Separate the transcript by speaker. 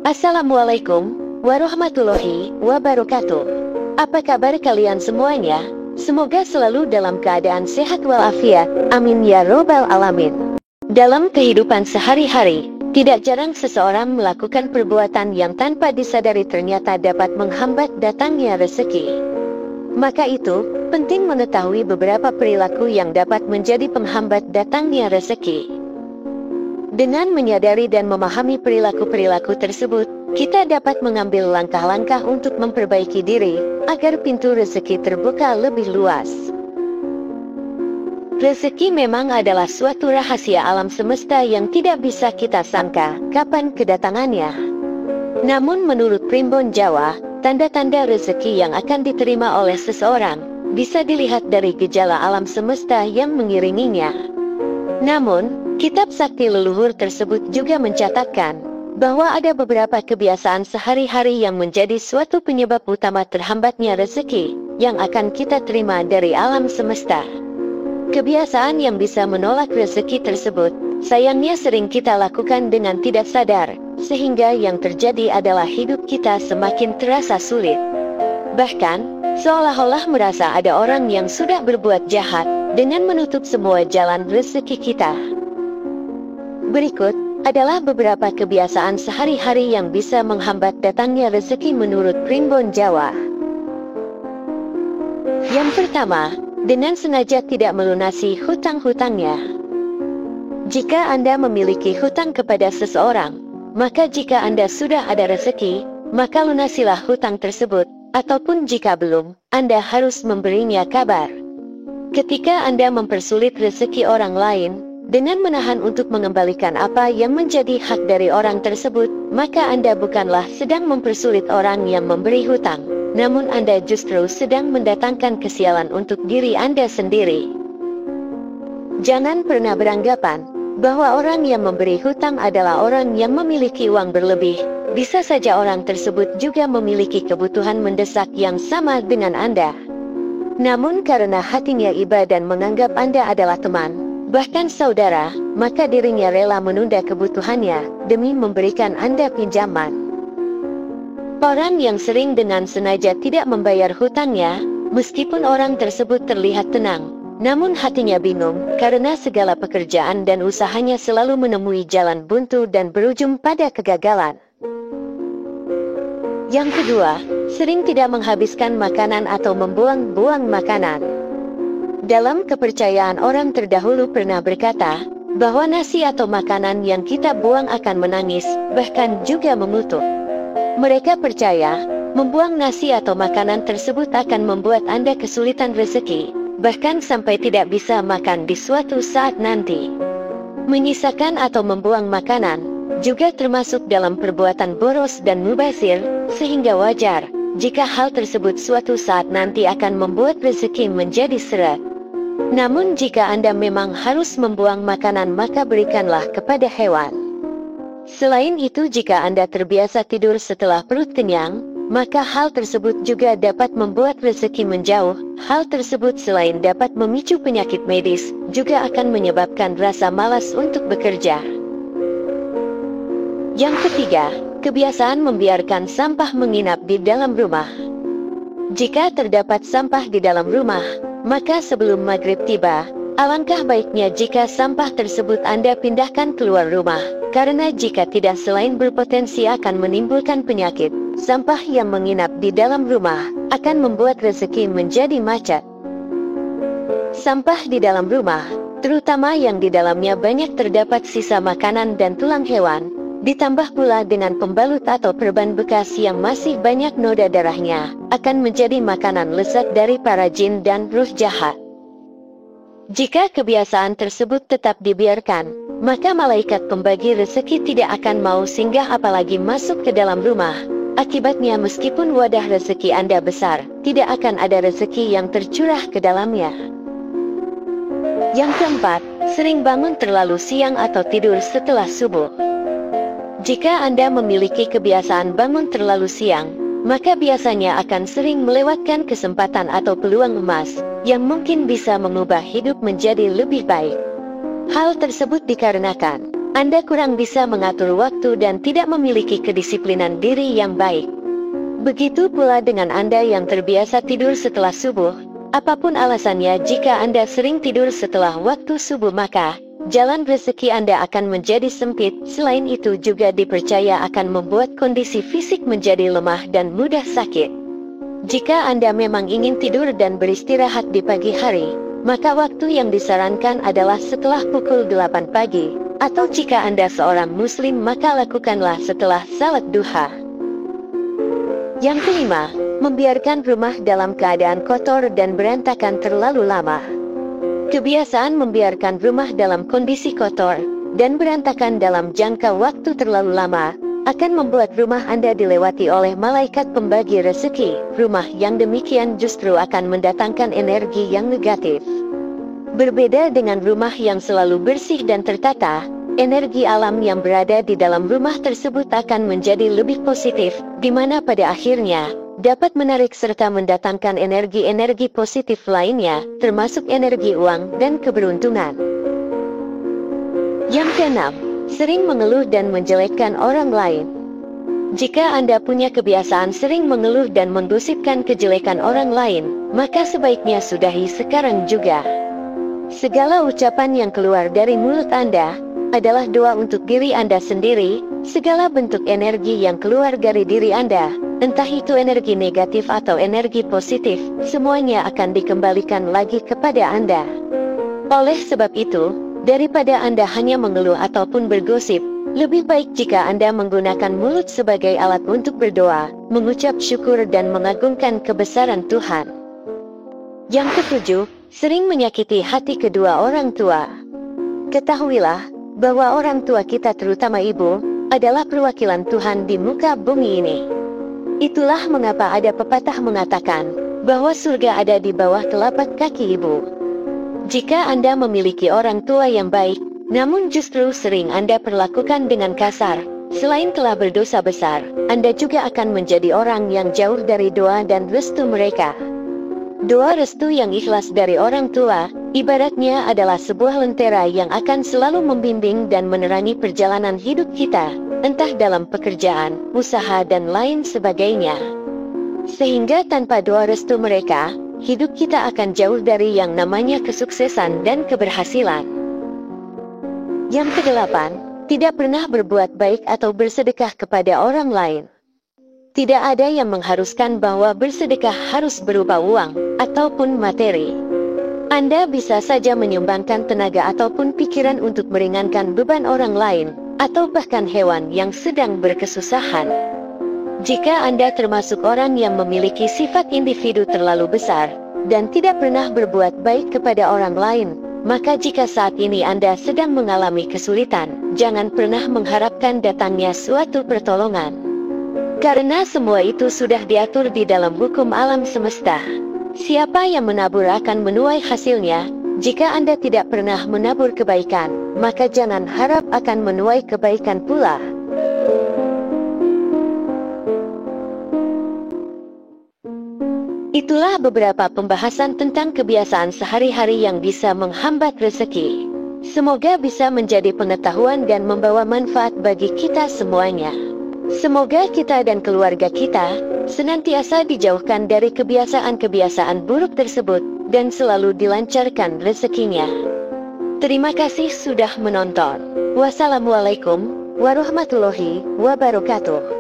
Speaker 1: Assalamualaikum warahmatullahi wabarakatuh. Apa kabar kalian semuanya? Semoga selalu dalam keadaan sehat walafiat. Amin ya robbal alamin. Dalam kehidupan sehari-hari, tidak jarang seseorang melakukan perbuatan yang tanpa disadari ternyata dapat menghambat datangnya rezeki. Maka itu, penting mengetahui beberapa perilaku yang dapat menjadi penghambat datangnya rezeki. Dengan menyadari dan memahami perilaku-perilaku tersebut, kita dapat mengambil langkah-langkah untuk memperbaiki diri, agar pintu rezeki terbuka lebih luas. Rezeki memang adalah suatu rahasia alam semesta yang tidak bisa kita sangka kapan kedatangannya. Namun menurut Primbon Jawa, tanda-tanda rezeki yang akan diterima oleh seseorang bisa dilihat dari gejala alam semesta yang mengiringinya. Namun, kitab sakti leluhur tersebut juga mencatatkan bahwa ada beberapa kebiasaan sehari-hari yang menjadi suatu penyebab utama terhambatnya rezeki yang akan kita terima dari alam semesta. Kebiasaan yang bisa menolak rezeki tersebut, sayangnya sering kita lakukan dengan tidak sadar, sehingga yang terjadi adalah hidup kita semakin terasa sulit. Bahkan, seolah-olah merasa ada orang yang sudah berbuat jahat dengan menutup semua jalan rezeki kita. Berikut adalah beberapa kebiasaan sehari-hari yang bisa menghambat datangnya rezeki menurut Primbon Jawa. Yang pertama, dengan sengaja tidak melunasi hutang-hutangnya. Jika Anda memiliki hutang kepada seseorang, maka jika Anda sudah ada rezeki, maka lunasilah hutang tersebut, ataupun jika belum, Anda harus memberinya kabar. Ketika Anda mempersulit rezeki orang lain, dengan menahan untuk mengembalikan apa yang menjadi hak dari orang tersebut, maka Anda bukanlah sedang mempersulit orang yang memberi hutang, namun Anda justru sedang mendatangkan kesialan untuk diri Anda sendiri. Jangan pernah beranggapan bahwa orang yang memberi hutang adalah orang yang memiliki uang berlebih. Bisa saja orang tersebut juga memiliki kebutuhan mendesak yang sama dengan Anda. Namun karena hatinya iba dan menganggap Anda adalah teman, bahkan saudara, maka dirinya rela menunda kebutuhannya demi memberikan Anda pinjaman. Orang yang sering dengan sengaja tidak membayar hutangnya, meskipun orang tersebut terlihat tenang, namun hatinya bingung karena segala pekerjaan dan usahanya selalu menemui jalan buntu dan berujung pada kegagalan. Yang kedua, sering tidak menghabiskan makanan atau membuang-buang makanan. Dalam kepercayaan orang terdahulu pernah berkata, bahwa nasi atau makanan yang kita buang akan menangis, bahkan juga mengutuk. Mereka percaya, membuang nasi atau makanan tersebut akan membuat Anda kesulitan rezeki, bahkan sampai tidak bisa makan di suatu saat nanti. Menyisakan atau membuang makanan juga termasuk dalam perbuatan boros dan mubazir, sehingga wajar jika hal tersebut suatu saat nanti akan membuat rezeki menjadi seret. Namun jika Anda memang harus membuang makanan, maka berikanlah kepada hewan. Selain itu, jika Anda terbiasa tidur setelah perut kenyang, maka hal tersebut juga dapat membuat rezeki menjauh. Hal tersebut selain dapat memicu penyakit medis, juga akan menyebabkan rasa malas untuk bekerja. Yang ketiga, kebiasaan membiarkan sampah menginap di dalam rumah. Jika terdapat sampah di dalam rumah, maka sebelum maghrib tiba, alangkah baiknya jika sampah tersebut Anda pindahkan keluar rumah, karena jika tidak selain berpotensi akan menimbulkan penyakit, sampah yang menginap di dalam rumah akan membuat rezeki menjadi macet. Sampah di dalam rumah, terutama yang di dalamnya banyak terdapat sisa makanan dan tulang hewan, ditambah pula dengan pembalut atau perban bekas yang masih banyak noda darahnya, akan menjadi makanan lezat dari para jin dan ruh jahat. Jika kebiasaan tersebut tetap dibiarkan, maka malaikat pembagi rezeki tidak akan mau singgah apalagi masuk ke dalam rumah. Akibatnya meskipun wadah rezeki Anda besar, tidak akan ada rezeki yang tercurah ke dalamnya. Yang keempat, sering bangun terlalu siang atau tidur setelah subuh. Jika Anda memiliki kebiasaan bangun terlalu siang, maka biasanya akan sering melewatkan kesempatan atau peluang emas yang mungkin bisa mengubah hidup menjadi lebih baik. Hal tersebut dikarenakan Anda kurang bisa mengatur waktu dan tidak memiliki kedisiplinan diri yang baik. Begitu pula dengan Anda yang terbiasa tidur setelah subuh. Apapun alasannya, jika Anda sering tidur setelah waktu subuh, maka jalan rezeki Anda akan menjadi sempit. Selain itu juga dipercaya akan membuat kondisi fisik menjadi lemah dan mudah sakit. Jika Anda memang ingin tidur dan beristirahat di pagi hari, maka waktu yang disarankan adalah setelah pukul 8 pagi. Atau jika Anda seorang muslim, maka lakukanlah setelah salat duha. Yang kelima, membiarkan rumah dalam keadaan kotor dan berantakan terlalu lama. Kebiasaan membiarkan rumah dalam kondisi kotor dan berantakan dalam jangka waktu terlalu lama akan membuat rumah Anda dilewati oleh malaikat pembagi rezeki. Rumah yang demikian justru akan mendatangkan energi yang negatif. Berbeda dengan rumah yang selalu bersih dan tertata, energi alam yang berada di dalam rumah tersebut akan menjadi lebih positif, di mana pada akhirnya dapat menarik serta mendatangkan energi-energi positif lainnya, termasuk energi uang dan keberuntungan. Yang keenam, sering mengeluh dan menjelekkan orang lain. Jika Anda punya kebiasaan sering mengeluh dan menggosipkan kejelekan orang lain, maka sebaiknya sudahi sekarang juga. Segala ucapan yang keluar dari mulut Anda adalah doa untuk diri Anda sendiri. Segala bentuk energi yang keluar dari diri Anda, entah itu energi negatif atau energi positif, semuanya akan dikembalikan lagi kepada Anda. Oleh sebab itu, daripada Anda hanya mengeluh ataupun bergosip, lebih baik jika Anda menggunakan mulut sebagai alat untuk berdoa, mengucap syukur dan mengagungkan kebesaran Tuhan. Yang ketujuh, sering menyakiti hati kedua orang tua. Ketahuilah bahwa orang tua kita, terutama ibu, adalah perwakilan Tuhan di muka bumi ini. Itulah mengapa ada pepatah mengatakan bahwa surga ada di bawah telapak kaki ibu. Jika Anda memiliki orang tua yang baik, namun justru sering Anda perlakukan dengan kasar, selain telah berdosa besar, Anda juga akan menjadi orang yang jauh dari doa dan restu mereka. Doa restu yang ikhlas dari orang tua, ibaratnya adalah sebuah lentera yang akan selalu membimbing dan menerangi perjalanan hidup kita, entah dalam pekerjaan, usaha dan lain sebagainya. Sehingga tanpa doa restu mereka, hidup kita akan jauh dari yang namanya kesuksesan dan keberhasilan. Yang kedelapan, tidak pernah berbuat baik atau bersedekah kepada orang lain. Tidak ada yang mengharuskan bahwa bersedekah harus berupa uang ataupun materi. Anda bisa saja menyumbangkan tenaga ataupun pikiran untuk meringankan beban orang lain, atau bahkan hewan yang sedang berkesusahan. Jika Anda termasuk orang yang memiliki sifat individu terlalu besar, dan tidak pernah berbuat baik kepada orang lain, maka jika saat ini Anda sedang mengalami kesulitan, jangan pernah mengharapkan datangnya suatu pertolongan. Karena semua itu sudah diatur di dalam hukum alam semesta. Siapa yang menabur akan menuai hasilnya. Jika Anda tidak pernah menabur kebaikan, maka jangan harap akan menuai kebaikan pula. Itulah beberapa pembahasan tentang kebiasaan sehari-hari yang bisa menghambat rezeki. Semoga bisa menjadi pengetahuan dan membawa manfaat bagi kita semuanya. Semoga kita dan keluarga kita senantiasa dijauhkan dari kebiasaan-kebiasaan buruk tersebut dan selalu dilancarkan rezekinya. Terima kasih sudah menonton. Wassalamualaikum warahmatullahi wabarakatuh.